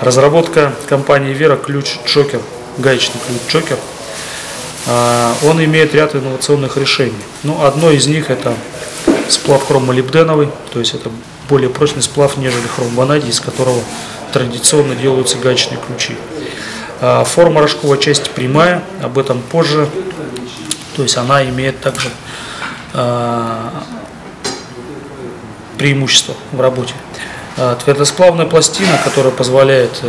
Разработка компании Вера ключ Джокер, гаечный ключ Джокер. Он имеет ряд инновационных решений. Ну, одно из них это сплав хромолибденовый, то есть это более прочный сплав, нежели хром-ванадий, из которого традиционно делаются гаечные ключи. Форма рожковой части прямая, об этом позже, то есть она имеет также преимущество в работе. Твердосплавная пластина, которая позволяет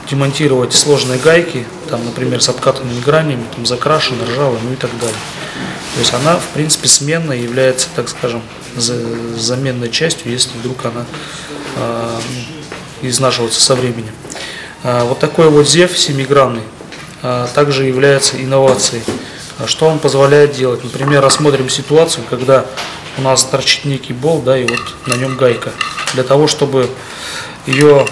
демонтировать сложные гайки, там, например, с обкатанными гранями, там, закрашенной, ржавой, ну и так далее. То есть она, в принципе, сменной является, так скажем, заменной частью, если вдруг она изнашивается со временем. Вот такой вот зев 7-гранный также является инновацией. Что он позволяет делать? Например, рассмотрим ситуацию, когда у нас торчит некий болт, да, и вот на нем гайка. Для того, чтобы ее,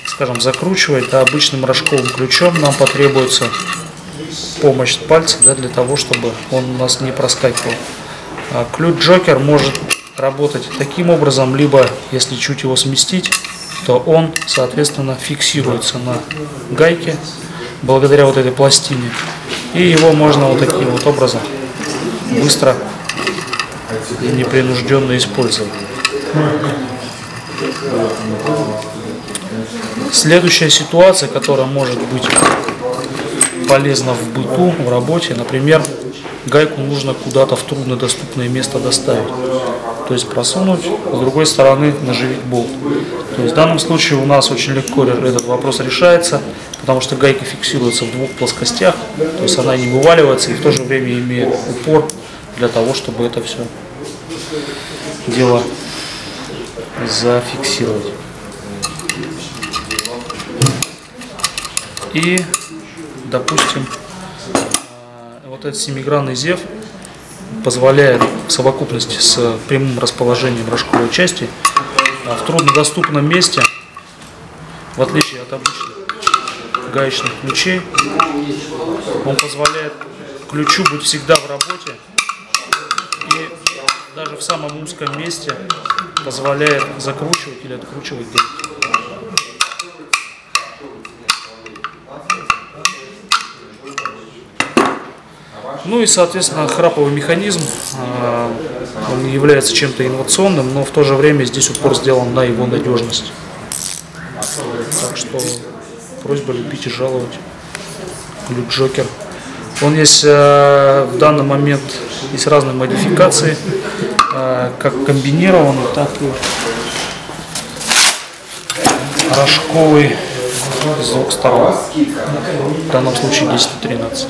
скажем, закручивать, да, обычным рожковым ключом, нам потребуется помощь пальца, да, для того, чтобы он у нас не проскакивал. Ключ Джокер может работать таким образом, либо если чуть его сместить, то он, соответственно, фиксируется на гайке благодаря вот этой пластине. И его можно вот таким вот образом быстро и непринужденно использовать. Следующая ситуация, которая может быть полезна в быту, в работе, например, гайку нужно куда-то в труднодоступное место доставить, то есть просунуть, с другой стороны наживить болт. То есть в данном случае у нас очень легко этот вопрос решается, потому что гайка фиксируется в двух плоскостях, то есть она не вываливается и в то же время имеет упор для того, чтобы это все дело зафиксировать. И, допустим, вот этот 7-гранный зев позволяет в совокупности с прямым расположением рожковой части в труднодоступном месте, в отличие от обычных гаечных ключей, он позволяет ключу быть всегда в работе и даже в самом узком месте позволяет закручивать или откручивать гайки. Ну и, соответственно, храповый механизм, он является чем-то инновационным, но в то же время здесь упор сделан на его надежность. Так что просьба любить и жаловать ключ Джокер. Он есть в данный момент, есть разные модификации, как комбинированный, так и рожковый с двух сторон. В данном случае 10-13.